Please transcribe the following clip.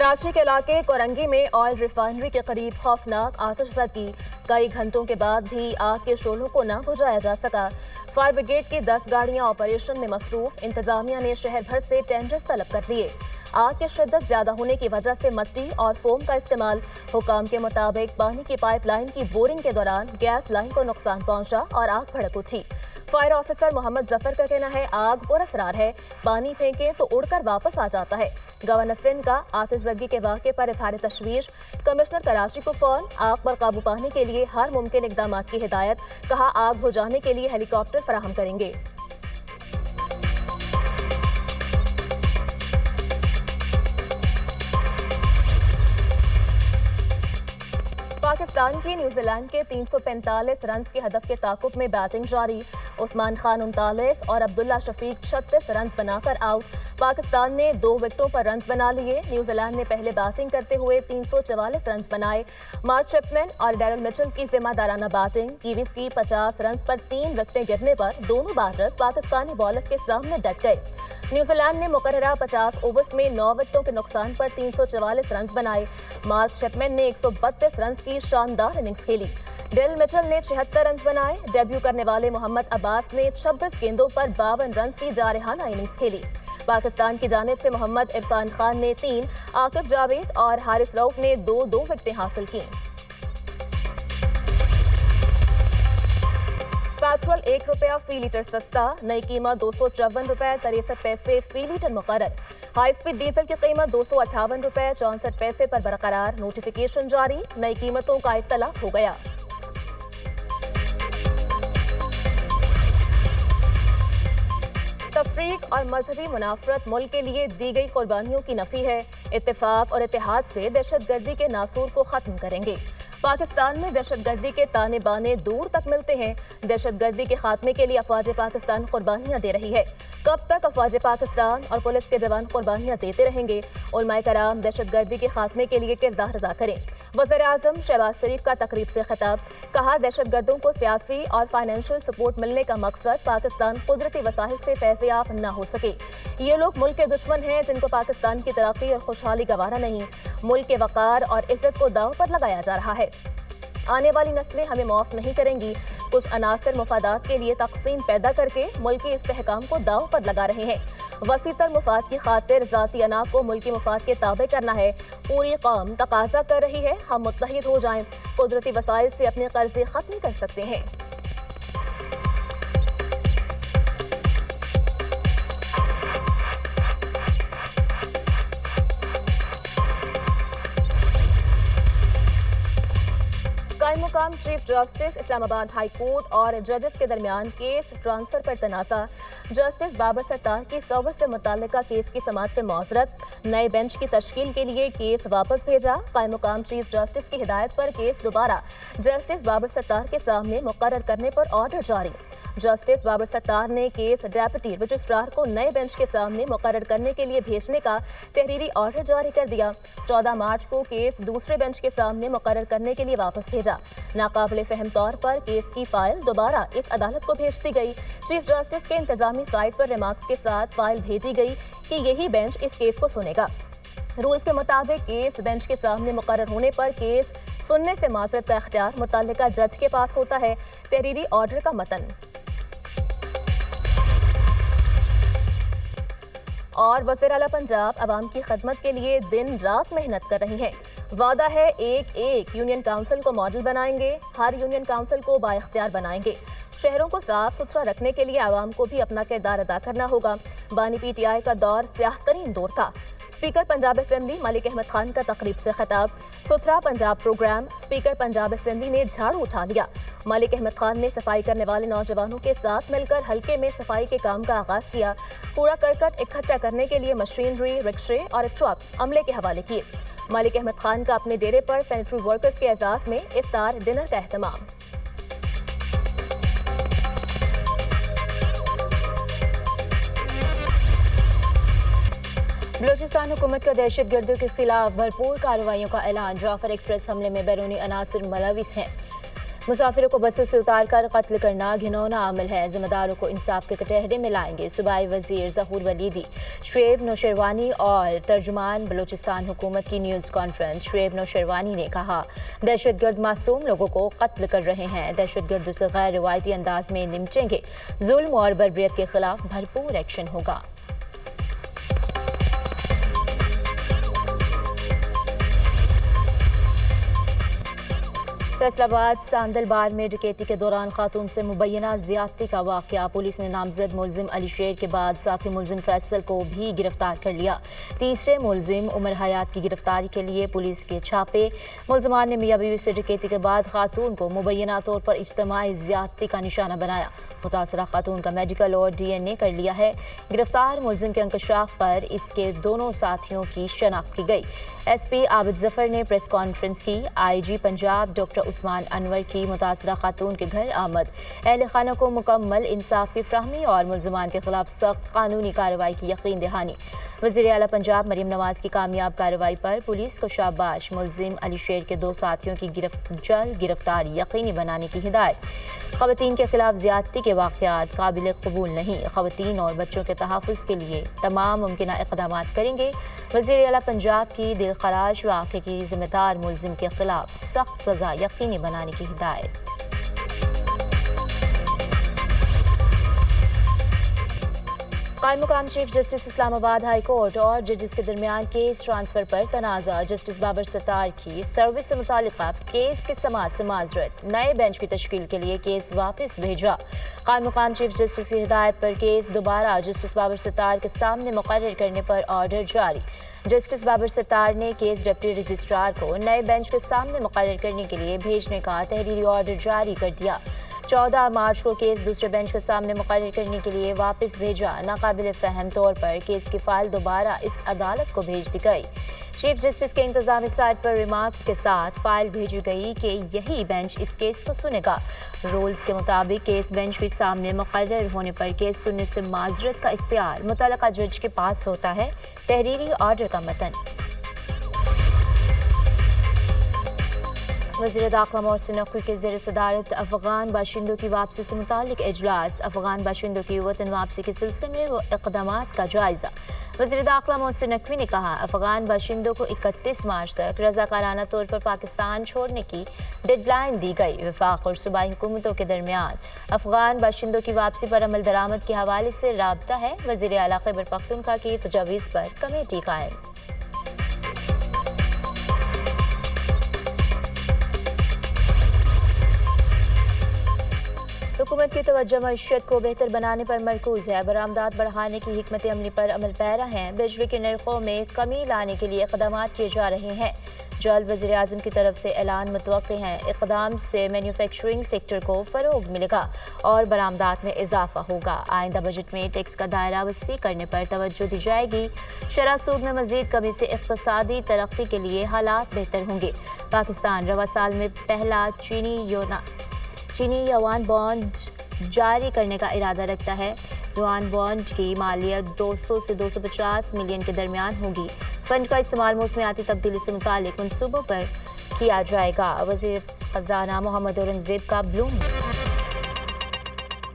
कराची के इलाके कोरंगी में ऑयल रिफाइनरी के करीब खौफनाक आतिशज़दी। कई घंटों के बाद भी आग के शोलों को न बुझाया जा सका। फायर ब्रिगेड की 10 गाड़ियां ऑपरेशन में मसरूफ। इंतजामिया ने शहर भर से टेंडर्स तलब कर लिए। आग की शिद्दत ज्यादा होने की वजह से मट्टी और फोम का इस्तेमाल। हुकाम के मुताबिक पानी की पाइपलाइन की बोरिंग के दौरान गैस लाइन को नुकसान पहुंचा और आग भड़क उठी। फायर ऑफिसर मोहम्मद जफर का कहना है आग पुरअसरार है, पानी फेंके तो उड़कर वापस आ जाता है। गवर्नर सिंध का आतिशज़दी के वाक़े पर इज़हार तशवीश। कमिश्नर कराची को फ़ौरन आग पर काबू पाने के लिए हर मुमकिन इक़दाम की हिदायत। कहा आग बुझाने के लिए हेलीकॉप्टर फराहम करेंगे। पाकिस्तान की न्यूजीलैंड के 345 रन्स के हदफ के ताकुब में बैटिंग जारी। उस्मान खान 39 और अब्दुल्ला शफीक 36 रन्स बनाकर आउट। पाकिस्तान ने 2 विकेटों पर रन्स बना लिए। न्यूजीलैंड ने पहले बैटिंग करते हुए 344 रन्स बनाए। मार्क चैपमैन और डैरल मिचेल की जिम्मेदाराना बैटिंग। कीवीज की 50 रन्स पर 3 विकेटें गिरने पर दोनों बैटर्स पाकिस्तानी बॉलर्स के सामने डट गए। न्यूजीलैंड ने मुकर्ररा 50 ओवर्स में 9 विकेटों के नुकसान पर 344 रन्स बनाए। मार्क चैपमैन ने 132 रन्स की शानदार इनिंग्स खेली। डैरल मिचेल ने 76 रन्स बनाए। डेब्यू करने वाले मोहम्मद अब्बास ने 26 गेंदों पर 52 रन्स की जारहाना इनिंग्स खेली। पाकिस्तान की जानिब से मोहम्मद इरफान खान ने 3, आकिब जावेद और हारिस रऊफ ने 2 विकेटें हासिल की। पेट्रोल 1 रुपया फी लीटर सस्ता। नई कीमत 254 रुपये 63 पैसे फी लीटर मुकर्रर। हाई स्पीड डीजल की कीमत 258 रुपये 64 पैसे पर बरकरार। नोटिफिकेशन जारी। नई कीमतों का इत्तला हो गया। तफरीक और मजहबी मुनाफरत मुल्क के लिए दी गई कुर्बानियों की नफी है। इत्तेफाक और इत्तेहाद से दहशतगर्दी के नासूर को खत्म करेंगे। पाकिस्तान में दहशतगर्दी के ताने बाने दूर तक मिलते हैं। दहशतगर्दी के खात्मे के लिए अफवाज पाकिस्तान कुर्बानियां दे रही है। कब तक अफवाज पाकिस्तान और पुलिस के जवान कुर्बानियां देते रहेंगे? उलमाए कराम दहशतगर्दी के खात्मे के लिए किरदार अदा करें। वज़ीर आज़म शहबाज शरीफ का तकरीब से खिताब। कहा दहशतगर्दों को सियासी और फाइनेंशियल सपोर्ट मिलने का मकसद पाकिस्तान कुदरती वसाइल से फैज़याब न हो सके। ये लोग मुल्क के दुश्मन हैं जिनको पाकिस्तान की तरक्की और खुशहाली गवारा नहीं। मुल्क के वक़ार और इज्जत को दांव पर लगाया जा रहा है। आने वाली नस्लें हमें माफ़ नहीं करेंगी। कुछ अनासर मुफादात के लिए तक़सीम पैदा करके मुल्क के इस्तेहकाम को दांव पर लगा रहे हैं। वसीतर मुफाद की खातिर ज़ाती अना को मुल्की मुफाद के ताबे करना है। पूरी कौम तकाजा कर रही है हम मुत्तहिद हो जाएं। कुदरती वसाइल से अपने कर्जे ख़त्म कर सकते हैं। मुकाम chief justice Islamabad high court और जजेस के दरमियान केस ट्रांसफर पर तनाज़ा। जस्टिस बाबर सत्तार की सर्विस से मुताल्लिका केस की समाअत से मौज़रत। नए बेंच की तश्कील के लिए केस वापस भेजा। कायम मुकाम चीफ जस्टिस की हिदायत पर केस दोबारा जस्टिस बाबर सत्तार के सामने मुकर्रर करने पर ऑर्डर जारी। जस्टिस बाबर सत्तार ने केस डेप्यूटी रजिस्ट्रार को नए बेंच के सामने मुकर्रर करने के लिए भेजने का तहरीरी ऑर्डर जारी कर दिया। 14 मार्च को केस दूसरे बेंच के सामने मुकर्रर करने के लिए वापस भेजा। नाकाबिले फहम तौर पर केस की फाइल दोबारा इस अदालत को भेज दी गई। चीफ जस्टिस के इंतजामी साइट पर रिमार्क्स के साथ फाइल भेजी गई कि यही बेंच इस केस को सुनेगा। रूल्स के मुताबिक केस बेंच के सामने मुकर्रर होने पर केस सुनने से माज़रत का इख्तियार मुतल्लिका जज के पास होता है। तहरीरी ऑर्डर का मतन। और वज़ीर आला पंजाब अवाम की खदमत के लिए दिन रात मेहनत कर रही हैं। वादा है एक यूनियन काउंसिल को मॉडल बनाएंगे। हर यूनियन काउंसिल को बाइख्तियार बनाएंगे। शहरों को साफ सुथरा रखने के लिए आवाम को भी अपना किरदार अदा करना होगा। बानी PTI का दौर स्याह तरीन दौर था। स्पीकर पंजाब असेंबली मलिक अहमद खान का तकरीब से खिताब। सुथरा Punjab program. Speaker Punjab assembly ने झाड़ू उठा लिया। मलिक अहमद खान ने सफाई करने वाले नौजवानों के साथ मिलकर हल्के में सफाई के काम का आगाज किया। कूड़ा करकट इकट्ठा करने के लिए मशीनरी, रिक्शे और ट्रक अमले के हवाले किए। मलिक अहमद खान का अपने डेरे पर सैनिटरी वर्कर्स के एजाज में इफ्तार डिनर का एहतमाम। बलूचिस्तान हुकूमत का दहशतगर्दों के खिलाफ भरपूर कार्रवाइयों का ऐलान। जाफर एक्सप्रेस हमले में बैरूनी अनासर मुलविस हैं। مسافروں کو بسوں سے اتار کر قتل کرنا گھناؤنا عمل ہے، ذمہ داروں کو انصاف کے کٹہرے میں لائیں گے۔ صوبائی وزیر ظہور ولیدی، شعیب نوشیروانی اور ترجمان بلوچستان حکومت کی نیوز کانفرنس۔ شعیب نوشیروانی نے کہا، دہشت گرد معصوم لوگوں کو قتل کر رہے ہیں، دہشت گردوں سے غیر روایتی انداز میں نمٹیں گے، ظلم اور بربریت کے خلاف بھرپور ایکشن ہوگا۔ فیصل آباد ساندل بار میں ڈکیتی کے دوران خاتون سے مبینہ زیادتی کا واقعہ، پولیس نے نامزد ملزم علی شیر کے بعد ساتھی ملزم فیصل کو بھی گرفتار کر لیا۔ تیسرے ملزم عمر حیات کی گرفتاری کے لیے پولیس کے چھاپے۔ ملزمان نے میاں بیوی سے ڈکیتی کے بعد خاتون کو مبینہ طور پر اجتماعی زیادتی کا نشانہ بنایا۔ متاثرہ خاتون کا میڈیکل اور ڈی این اے کر لیا ہے۔ گرفتار ملزم کے انکشاف پر اس کے دونوں ساتھیوں کی شناخت کی گئی۔ ایس پی عابد ظفر نے پریس کانفرنس کی۔ آئی جی پنجاب ڈاکٹر عثمان انور کی متاثرہ خاتون کے گھر آمد، اہل خانہ کو مکمل انصاف کی فراہمی اور ملزمان کے خلاف سخت قانونی کارروائی کی یقین دہانی۔ وزیر اعلیٰ پنجاب مریم نواز کی کامیاب کارروائی پر پولیس کو شاباش، ملزم علی شیر کے 2 ساتھیوں کی جلد گرفتاری یقینی بنانے کی ہدایت۔ خواتین کے خلاف زیادتی کے واقعات قابل قبول نہیں، خواتین اور بچوں کے تحفظ کے لیے تمام ممکنہ اقدامات کریں گے۔ وزیر اعلیٰ پنجاب کی دل خراش واقعے کی ذمہ دار ملزم کے خلاف سخت سزا یقینی بنانے کی ہدایت۔ قائم مقام چیف جسٹس اسلام آباد ہائی کورٹ اور ججز کے درمیان کیس ٹرانسفر پر تنازع، جسٹس بابر ستار کی سروس سے متعلقہ کیس کی سماعت سے معذرت، نئے بینچ کی تشکیل کے لیے کیس واپس بھیجا۔ قائم مقام چیف جسٹس کی ہدایت پر کیس دوبارہ جسٹس بابر ستار کے سامنے مقرر کرنے پر آرڈر جاری۔ جسٹس بابر ستار نے کیس ڈپٹی رجسٹرار کو نئے بینچ کے سامنے مقرر کرنے کے لیے بھیجنے کا تحریری آرڈر جاری کر دیا۔ 14 مارچ کو کیس دوسرے بینچ کے سامنے مقرر کرنے کے لیے واپس بھیجا۔ ناقابل فہم طور پر کیس کی فائل دوبارہ اس عدالت کو بھیج دی گئی۔ چیف جسٹس کے انتظامی سائٹ پر ریمارکس کے ساتھ فائل بھیجی گئی کہ یہی بینچ اس کیس کو سنے گا۔ رولز کے مطابق کیس بینچ کے سامنے مقرر ہونے پر کیس سننے سے معذرت کا اختیار متعلقہ جج کے پاس ہوتا ہے۔ تحریری آرڈر کا متن۔ وزیر داخلہ محسن نقوی کے زیر صدارت افغان باشندوں کی واپسی سے متعلق اجلاس، افغان باشندوں کی وطن واپسی کے سلسلے میں اقدامات کا جائزہ۔ وزیر داخلہ محسن نقوی نے کہا، افغان باشندوں کو 31 مارچ تک رضاکارانہ طور پر پاکستان چھوڑنے کی ڈیڈ لائن دی گئی۔ وفاق اور صوبائی حکومتوں کے درمیان افغان باشندوں کی واپسی پر عمل درآمد کے حوالے سے رابطہ ہے۔ وزیر اعلیٰ خیبر پختونخوا کی تجاویز پر کمیٹی قائم۔ حکومت کی توجہ معیشت کو بہتر بنانے پر مرکوز ہے، برآمدات بڑھانے کی حکمت عملی پر عمل پیرا ہیں، بجلی کے نرخوں میں کمی لانے کے لیے اقدامات کیے جا رہے ہیں۔ جلد وزیر اعظم کی طرف سے اعلان متوقع ہے۔ اقدام سے مینوفیکچرنگ سیکٹر کو فروغ ملے گا اور برآمدات میں اضافہ ہوگا۔ آئندہ بجٹ میں ٹیکس کا دائرہ وسیع کرنے پر توجہ دی جائے گی۔ شرح سود میں مزید کمی سے اقتصادی ترقی کے لیے حالات بہتر ہوں گے۔ پاکستان رواں سال میں پہلا چینی یوان بانڈ جاری کرنے کا ارادہ رکھتا ہے۔ یوان بانڈ کی مالیت 200 سے 250 ملین کے درمیان ہوگی۔ فنڈ کا استعمال موسمیاتی تبدیلی سے متعلق منصوبوں پر کیا جائے گا۔ وزیر خزانہ محمد اورنگزیب کا بلوم